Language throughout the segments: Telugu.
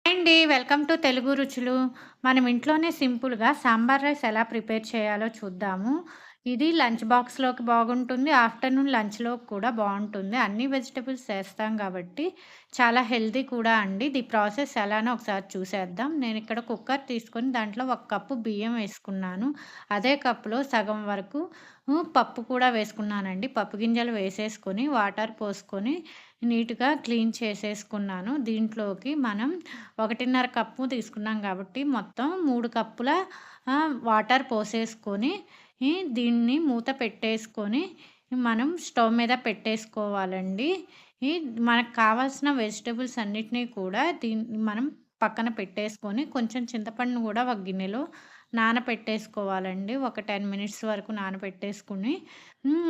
అండి. వెల్కమ్ టు తెలుగు రుచులు. మనం ఇంట్లోనే సింపుల్‌గా సాంబార్ రైస్ ఎలా ప్రిపేర్ చేయాలో చూద్దాము. ఇది లంచ్ బాక్స్‌లోకి బాగుంటుంది. ఆఫ్టర్‌నూన్ లంచ్‌లోకి కూడా బావుంటుంది. అన్ని వెజిటబుల్స్ ఏస్తాం కాబట్టి చాలా హెల్తీ కూడా అండి. ఇది ప్రాసెస్ ఎలానో ఒకసారి చూసేద్దాం. నేనిక్కడ కుక్కర్ తీసుకొని దాంట్లో ఒక కప్పు బియ్యం వేసుకున్నాను. అదే కప్‌లో సగం వరకు పప్పు కూడా వేసుకున్నానండి. పప్పు గింజలు వేసేసుకొని వాటర్ పోసుకొని నీట్‌గా క్లీన్ చేసేసుకున్నాను. దీంట్లోకి మనం 1:30 కప్పు తీసుకున్నాం కాబట్టి మొత్తం 3 కప్పుల వాటర్ పోసేసుకొని దీన్ని మూత పెట్టేసుకొని మనం స్టవ్ మీద పెట్టేసుకోవాలండి. ఈ మనకు కావాల్సిన వెజిటబుల్స్ అన్నిటిని కూడా మనం పక్కన పెట్టేసుకొని కొంచెం చింతపండును కూడా ఒక గిన్నెలో నానపెట్టేసుకోవాలండి. ఒక 10 మినిట్స్ వరకు నానపెట్టేసుకొని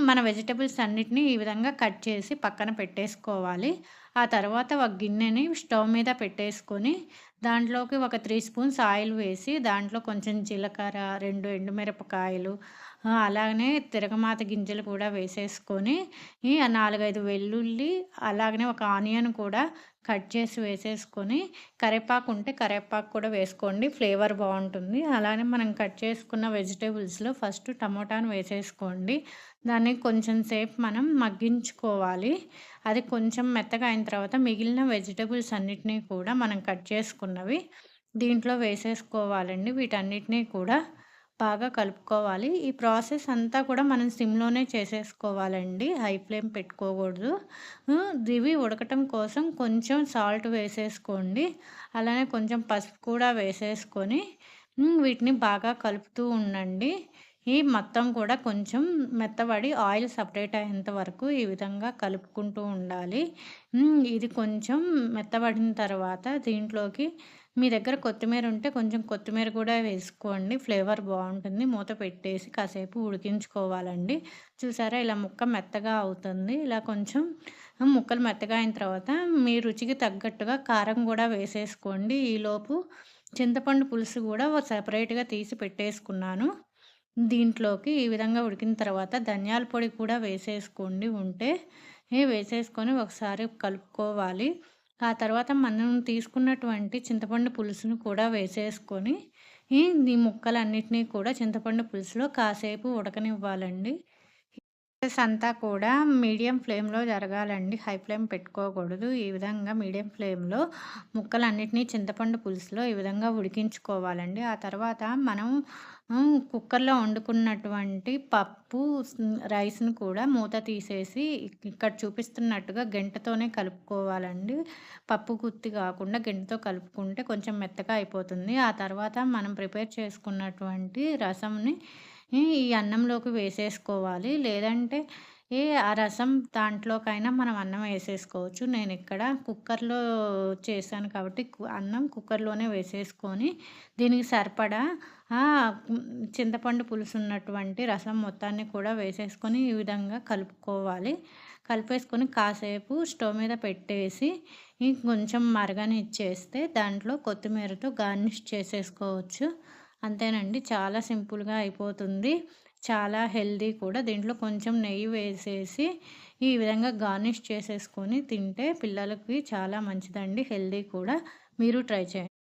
మన వెజిటబుల్స్ అన్నిటిని ఈ విధంగా కట్ చేసి పక్కన పెట్టేసుకోవాలి. ఆ తర్వాత ఒక గిన్నెని స్టవ్ మీద పెట్టేసుకొని దాంట్లోకి ఒక 3 స్పూన్స్ ఆయిల్ వేసి దాంట్లో కొంచెం జీలకర్ర, 2 ఎండుమిరపకాయలు, అలాగనే తిరగమాత గింజలు కూడా వేసేసుకొని 4, 5 వెల్లుల్లి, అలాగనే ఒక ఆనియన్ కూడా కట్ చేసి వేసేసుకొని కరివేపాకు ఉంటే కరివేపాకు కూడా వేసుకోండి. ఫ్లేవర్ బావుంటుంది. అలానే మనం కట్ చేసుకున్న వెజిటబుల్స్‌లో ఫస్ట్ టమోటాను వేసేసుకోండి. దాన్ని కొంచెం సేపు మనం మగ్గించుకోవాలి. అది కొంచెం మెత్తగా అయిన తర్వాత మిగిలిన వెజిటబుల్స్ అన్నిటిని కూడా మనం కట్ చేసుకున్నవి దీంట్లో వేసేసుకోవాలండి. వీటన్నిటిని కూడా బాగా కలుపుకోవాలి. ఈ ప్రాసెస్ అంతా కూడా మనం సిమ్‌లోనే చేసేసుకోవాలండి. హై ఫ్లేమ్ పెట్టుకోకూడదు. ఇవి ఉడకటం కోసం కొంచెం సాల్ట్ వేసేసుకోండి. అలానే కొంచెం పసుపు కూడా వేసేసుకొని వీటిని బాగా కలుపుతూ ఉండండి. ఈ మొత్తం కూడా కొంచెం మెత్తబడి ఆయిల్ సెపరేట్ అయ్యేంత వరకు ఈ విధంగా కలుపుకుంటూ ఉండాలి. ఇది కొంచెం మెత్తబడిన తర్వాత దీంట్లోకి మీ దగ్గర కొత్తిమీర ఉంటే కొంచెం కొత్తిమీర కూడా వేసుకోండి. ఫ్లేవర్ బావుంటుంది. మూత పెట్టేసి కాసేపు ఉడికించుకోవాలండి. చూసారా ఇలా ముక్క మెత్తగా అవుతుంది. ఇలా కొంచెం ముక్కలు మెత్తగా అయిన తర్వాత మీ రుచికి తగ్గట్టుగా కారం కూడా వేసేసుకోండి. ఈలోపు చింతపండు పులుసు కూడా సెపరేట్‌గా తీసి పెట్టేసుకున్నాను. దీంట్లోకి ఈ విధంగా ఉడికిన తర్వాత ధనియాల పొడి కూడా వేసేసుకోండి ఉంటే. వేసేసుకొని ఒకసారి కలుపుకోవాలి. ఆ తర్వాత మనం తీసుకున్నటువంటి చింతపండు పులుసును కూడా వేసేసుకొని ఈ ముక్కలన్నిటిని కూడా చింతపండు పులుసులో కాసేపు ఉడకనివ్వాలండి. ప్రాసెస్ అంతా కూడా మీడియం ఫ్లేమ్‌లో జరగాలండి. హై ఫ్లేమ్ పెట్టుకోకూడదు. ఈ విధంగా మీడియం ఫ్లేమ్‌లో ముక్కలన్నిటిని చింతపండు పులుసులో ఈ విధంగా ఉడికించుకోవాలండి. ఆ తర్వాత మనం కుక్కర్‌లో వండుకున్నటువంటి పప్పు, రైస్‌ని కూడా మూత తీసేసి ఇక్కడ చూపిస్తున్నట్టుగా గెంటెతోనే కలుపుకోవాలండి. పప్పు గుత్తి కాకుండా గెంటెతో కలుపుకుంటే కొంచెం మెత్తగా అయిపోతుంది. ఆ తర్వాత మనం ప్రిపేర్ చేసుకున్నటువంటి రసంని ఈ అన్నంలోకి వేసేసుకోవాలి. లేదంటే ఆ రసం దాంట్లోకైనా మనం అన్నం వేసేసుకోవచ్చు. నేనిక్కడ కుక్కర్‌లో చేశాను కాబట్టి అన్నం కుక్కర్‌లోనే వేసేసుకొని దీనికి సరిపడా చింతపండు పులుసు ఉన్నటువంటి రసం మొత్తాన్ని కూడా వేసేసుకొని ఈ విధంగా కలుపుకోవాలి. కలిపేసుకొని కాసేపు స్టవ్ మీద పెట్టేసి కొంచెం మరగనిచ్చేస్తే దాంట్లో కొత్తిమీరతో గార్నిష్ చేసేసుకోవచ్చు. అంతేనండి. చాలా సింపుల్‌గా అయిపోతుంది. చాలా హెల్తీ కూడా. దీంట్లో కొంచెం నెయ్యి వేసేసి ఈ విధంగా గార్నిష్ చేసేసుకొని తింటే పిల్లలకి చాలా మంచిదండి. హెల్తీ కూడా. మీరు ట్రై చేయండి.